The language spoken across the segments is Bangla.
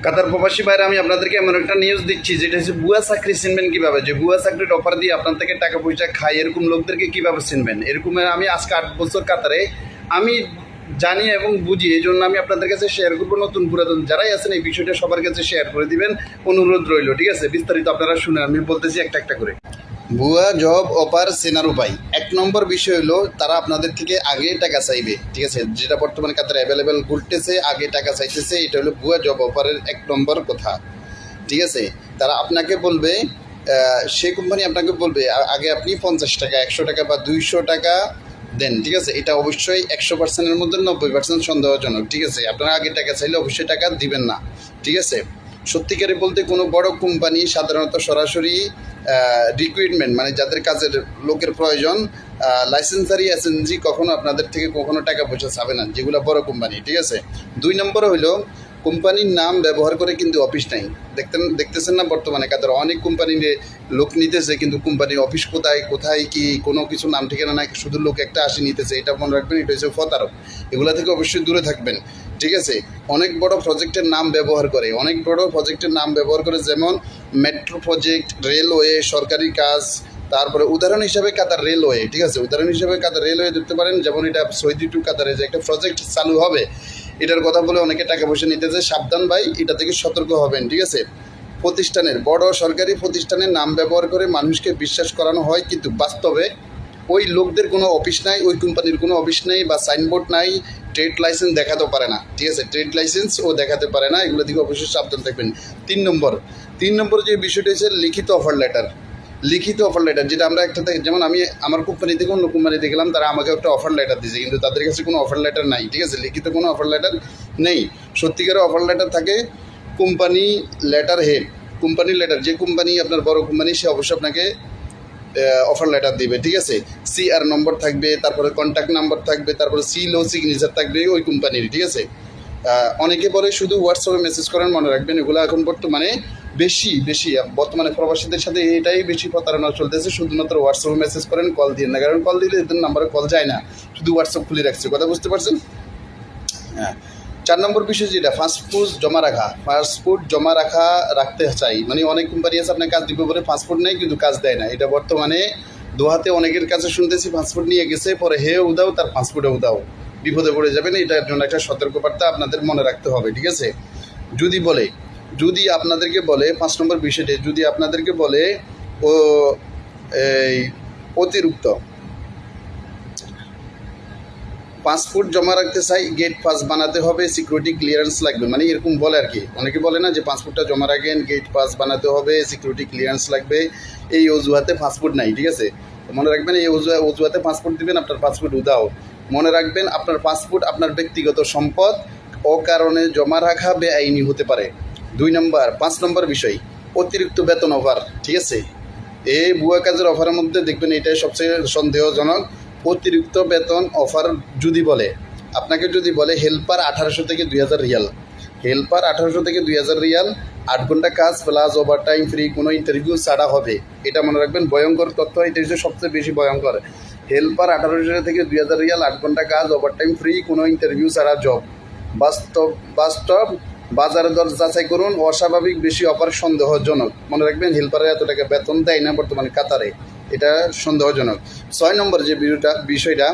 কাতার প্রবাসী ভাইরা, আমি আপনাদেরকে এমন একটা নিউজ দিচ্ছি যেটা হচ্ছে ভুয়া চাকরি চিনবেন কীভাবে, যে ভুয়া চাকরির অফার দিয়ে আপনার থেকে টাকা পয়সা খায় এরকম লোকদেরকে কীভাবে চিনবেন। এরকম আমি আজকে 8 বছর কাতারে আমি জানি এবং বুঝি, এই জন্য আমি আপনাদের কাছে শেয়ার করবো। নতুন পুরাতন যারাই আছেন এই বিষয়টা সবার কাছে শেয়ার করে দিবেন, অনুরোধ রইল, ঠিক আছে? বিস্তারিত আপনারা শুনেন, আমি বলতেছি একটা একটা করে। ভুয়া জব অফার চেনার উপায়। 1 নম্বর বিষয় হলো তারা আপনাদের থেকে আগে টাকা চাইবে, ঠিক আছে? যেটা বর্তমানে কাতারে অ্যাভেলেবেল ঘুরতেছে, আগে টাকা চাইতেছে, এটা হলো ভুয়া জব অফারের 1 নম্বর কথা, ঠিক আছে? তারা আপনাকে বলবে, সে কোম্পানি আপনাকে বলবে আগে আপনি 50 টাকা, 100 টাকা বা 200 টাকা দেন, ঠিক আছে? এটা অবশ্যই 100%-এর মধ্যে 90% সন্দেহজনক, ঠিক আছে? আপনারা আগে টাকা চাইলে অবশ্যই টাকা দিবেন না, ঠিক আছে? সত্যিকারে বলতে কোনো বড় কোম্পানি সাধারণত সরাসরি রিক্রুটমেন্ট, মানে যাদের কাজের লোকের প্রয়োজন, লাইসেন্সারি এজেন্সি কখনো আপনাদের থেকে কখনো টাকা পয়সা চাবে না, যেগুলো বড় কোম্পানি, ঠিক আছে? 2 নম্বর হইল কোম্পানির নাম ব্যবহার করে কিন্তু অফিস নাই। দেখতেছেন না বর্তমানে কাদের অনেক কোম্পানির লোক নিতেছে, কিন্তু কোম্পানির অফিস কোথায় কোথায় কি কোনো কিছু নাম ঠিকানা নাই, শুধু লোক একটা আসি নিতেছে। এটা মনে রাখবেন, এটা হচ্ছে প্রতারক। এগুলো থেকে অবশ্যই দূরে থাকবেন, ঠিক আছে? অনেক বড় প্রজেক্টের নাম ব্যবহার করে, যেমন মেট্রো প্রজেক্ট, রেলওয়ে, সরকারি কাজ। তারপরে উদাহরণ হিসাবে কাতার রেলওয়ে, ঠিক আছে? উদাহরণ হিসাবে কাতার রেলওয়ে ধরতে পারেন, যেমন এটা সৌদি টু কাতারে যে একটা প্রজেক্ট চালু হবে, এটার কথা বলে অনেকে টাকা পয়সা নিতেছে। সাবধান ভাই, এটা থেকে সতর্ক হবেন, ঠিক আছে? প্রতিষ্ঠানের, বড় সরকারি প্রতিষ্ঠানের নাম ব্যবহার করে মানুষকে বিশ্বাস করানো হয়, কিন্তু বাস্তবে ওই লোকদের কোনো অফিস নাই, ওই কোম্পানির কোনো অফিস নেই বা সাইনবোর্ড নাই, ট্রেড লাইসেন্স দেখাতেও পারে না, ঠিক আছে? ট্রেড লাইসেন্স ও দেখাতে পারে না, এগুলো দিকে অবশ্যই সাবধান থাকবেন। 3 নম্বর যে বিষয়টা হচ্ছে লিখিত অফার লেটার। যেটা আমরা একটা, যেমন আমি আমার কোম্পানি থেকে অন্য কোম্পানিতে গেলাম, তারা আমাকে একটা অফার লেটার দিয়েছে, কিন্তু তাদের কাছে কোনো অফার লেটার নাই, ঠিক আছে? লিখিত কোনো অফার লেটার নেই। সত্যিকারের অফার লেটার থাকে কোম্পানি লেটার হেড, কোম্পানির লেটার, যে কোম্পানি আপনার বড় কোম্পানি, সে অবশ্যই আপনাকে অফার লেটার দিবে, ঠিক আছে? সিআর নম্বর থাকবে, তারপরে কন্ট্যাক্ট নাম্বার থাকবে, তারপরে সিলো সিগনেচার থাকবে ওই কোম্পানির, ঠিক আছে? অনেকে পরে শুধু হোয়াটসঅ্যাপে মেসেজ করেন, মনে রাখবেন এগুলো এখন বর্তমানে বেশি বর্তমানে প্রবাসীদের সাথে এটাই বেশি প্রতারণা চলতেছে। শুধুমাত্র হোয়াটসঅ্যাপে মেসেজ করেন, কল দিয়ে না, কারণ কল দিলে এদের নাম্বারে কল যায় না, শুধু হোয়াটসঅ্যাপ খুলে রাখছে। কথা বুঝতে পারছেন? হ্যাঁ। 4 নম্বর বিষয় যেটা, পাসপোর্ট জমা রাখতে চাই। মানে অনেক কোম্পানি আছে আপনার কাজ দিবে বলে পাসপোর্ট নেই, কিন্তু কাজ দেয় না। এটা বর্তমানে দোহাতে অনেকের কাছে শুনতেছি, পাসপোর্ট নিয়ে গেছে, পরে হে উদাও, তার পাসপোর্টে উদাও, বিপদে পড়ে যাবেন। এটার জন্য একটা সতর্কবার্তা আপনাদের মনে রাখতে হবে, ঠিক আছে? যদি আপনাদেরকে বলে 5 নম্বর বিষয়টি, যদি আপনাদেরকে বলে ও এই অতিরিক্ত পাসপোর্ট জমা রাখতে চাই, গেট পাস বানাতে হবে, সিকিউরিটি ক্লিয়ারেন্স লাগবে, মানে এরকম বলে আর কি। অনেকে বলে না যে পাসপোর্টটা জমা রাখেন, গেট পাস বানাতে হবে, সিকিউরিটি ক্লিয়ারেন্স লাগবে, এই অজুহাতে পাসপোর্ট নাই, ঠিক আছে? মনে রাখবেন, এই অজুহাতে পাসপোর্ট দিবেন, আপনার পাসপোর্ট উধাও। মনে রাখবেন, আপনার পাসপোর্ট আপনার ব্যক্তিগত সম্পদ, অকারণে জমা রাখা বেআইনি হতে পারে। 5 নম্বর বিষয়, অতিরিক্ত বেতন অফার, ঠিক আছে? এই ভুয়া কাজের অফারের মধ্যে দেখবেন এটাই সবচেয়ে সন্দেহজনক। অতিরিক্ত বেতন অফার আপনাকে যদি বলে হেল্পার 1800 থেকে 2000 রিয়াল, 8 ঘন্টা কাজ প্লাস ওভার টাইম ফ্রি, কোনো ইন্টারভিউ ছাড়া হবে। এটা মনে রাখবেন, ভয়ঙ্কর তথ্য, এটা হচ্ছে সবচেয়ে বেশি ভয়ঙ্কর। হেল্পার 1800 থেকে 2000 রিয়াল, 8 ঘন্টা কাজ, ওভার টাইম ফ্রি, কোনো ইন্টারভিউ ছাড়া জব। বাস্তব বাজারে দর যাচাই করুন, অস্বাভাবিক বেশি অফার সন্দেহজনক। মনে রাখবেন, হেল্পারের এত টাকা বেতন দেয় না বর্তমানে কাতারে, এটা সন্দেহজনক। 6 নম্বর যে বিষয়টা,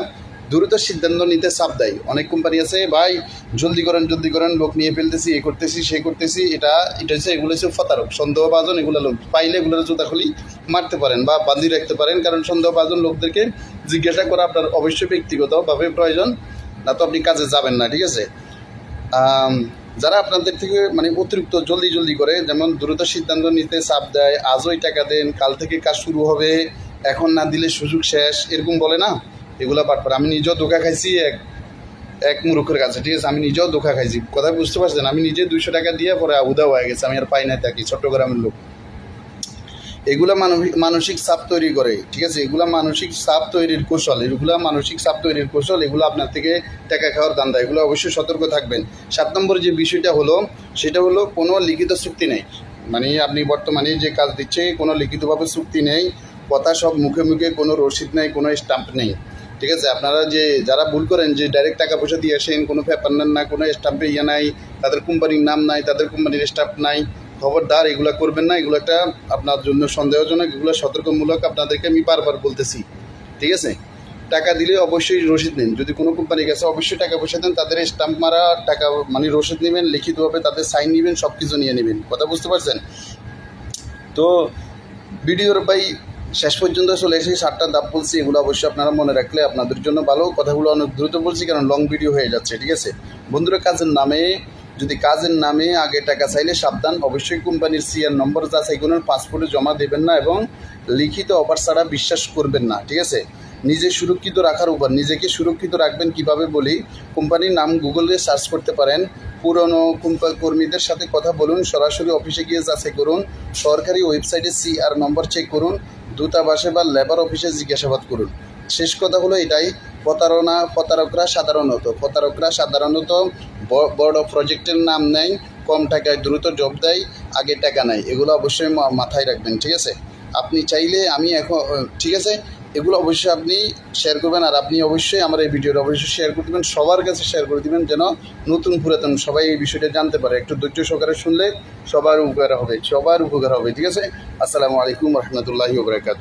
দ্রুত সিদ্ধান্ত নিতে চাপ দেয়। অনেক কোম্পানি আছে, ভাই জলদি করেন, লোক নিয়ে ফেলতেছি, এ করতেছি, সে করতেছি। এটা হচ্ছে, এগুলো হচ্ছে প্রতারক, সন্দেহভাজন। এগুলো লোক পাইলে এগুলোর জুতাখুলি মারতে পারেন বা বাঁধি রাখতে পারেন, কারণ সন্দেহভাজন লোকদেরকে জিজ্ঞাসা করা আপনার অবশ্যই ব্যক্তিগতভাবে প্রয়োজন, না তো আপনি কাজে যাবেন না, ঠিক আছে? যারা আপনাদের থেকে মানে অতিরিক্ত জলদি করে, যেমন দ্রুত সিদ্ধান্ত নিতে চাপ দেয়, আজই টাকা দেন, কাল থেকে কাজ শুরু হবে, এখন না দিলে সুযোগ শেষ, এরকম বলে না, এগুলো বাটপার। আমি নিজেও ধোঁকা খাইছি এক মূর্খের কাছে, ঠিক আছে? আমি নিজেও ধোঁকা খাইছি, কথা বুঝতে পারছেন? আমি নিজে 200 টাকা দিয়ে পরে উধাও হয়ে গেছে, আমি আর পাই না থাকি, চট্টগ্রামের লোক। এগুলা মানসিক চাপ তৈরি করে, ঠিক আছে? এগুলা মানসিক চাপ তৈরির কৌশল, এগুলো আপনার থেকে টাকা খাওয়ার ধান্দা, এগুলো অবশ্যই সতর্ক থাকবেন। 7 নম্বর যে বিষয়টা হলো, সেটা হলো কোনো লিখিত চুক্তি নেই। মানে আপনি বর্তমানে যে কাজ দিচ্ছে, কোনো লিখিতভাবে চুক্তি নেই, কথা সব মুখে, কোনো রসিদ নেই, কোনো স্টাম্প নেই, ঠিক আছে? আপনারা যে যারা ভুল করেন যে ডাইরেক্ট টাকা পয়সা দিয়ে আসেন, কোনো পেপার নেন না, কোনো স্টাম্পে ইয়ে নাই, তাদের কোম্পানির নাম নাই, তাদের কোম্পানির স্টাফ নাই, খবরদার এগুলো করবেন না। এগুলো একটা আপনার জন্য সন্দেহজনক, এগুলো সতর্কমূলক আপনাদেরকে আমি বারবার বলতেছি, ঠিক আছে? টাকা দিলে অবশ্যই রসিদ নিন। যদি কোনো কোম্পানির কাছে অবশ্যই টাকা পয়সা দেন, তাদের স্টাম্প মারা টাকা মানে রসিদ নেবেন, লিখিতভাবে তাদের সাইন নেবেন, সব কিছু নিয়ে নেবেন। কথা বুঝতে পারছেন? তো ভিডিওর ভাই শেষ পর্যন্ত চলে এসেছি, 7টা ধাপ বলছি, এগুলো অবশ্যই আপনারা মনে রাখলে আপনাদের জন্য ভালো। কথাগুলো অনেক দ্রুত বলছি কারণ লং ভিডিও হয়ে যাচ্ছে, ঠিক আছে? বন্ধুরা, কাজের নামে আগে টাকা চাইলে সাবধান। অবশ্যই কোম্পানির সিআর নম্বর যাচাই করুন, পাসপোর্টে জমা দেবেন না এবং লিখিত অফার ছাড়া বিশ্বাস করবেন না, ঠিক আছে? নিজে সুরক্ষিত রাখার উপর নিজেকে সুরক্ষিত রাখবেন কিভাবে বলি। কোম্পানির নাম গুগলে সার্চ করতে পারেন, পুরনো কর্মীদের সাথে কথা বলুন, সরাসরি অফিসে গিয়ে যাচাই করুন, সরকারি ওয়েবসাইটে সিআর নম্বর চেক করুন, দূতাবাসে বা লেবার অফিসে জিজ্ঞাসাবাদ করুন। শেষ কথা হলো এটাই, প্রতারকরা সাধারণত বড় প্রজেক্টের নাম নেয়, কম টাকায় দ্রুত জব দেয়, আগে টাকা নেয়। এগুলো অবশ্যই মাথায় রাখবেন, ঠিক আছে? আপনি চাইলে ঠিক আছে, এগুলো অবশ্যই আপনি শেয়ার করবেন। আর আপনি অবশ্যই আমার এই ভিডিওটা অবশ্যই শেয়ার করে দেবেন, সবার কাছে শেয়ার করে দেবেন, যেন নতুন পুরাতন সবাই এই বিষয়টা জানতে পারে। একটু ধৈর্য সহকারে শুনলে সবার উপকার হবে, ঠিক আছে? আসসালামু আলাইকুম রহমতুল্লাহি ওয়া বারাকাতুহু।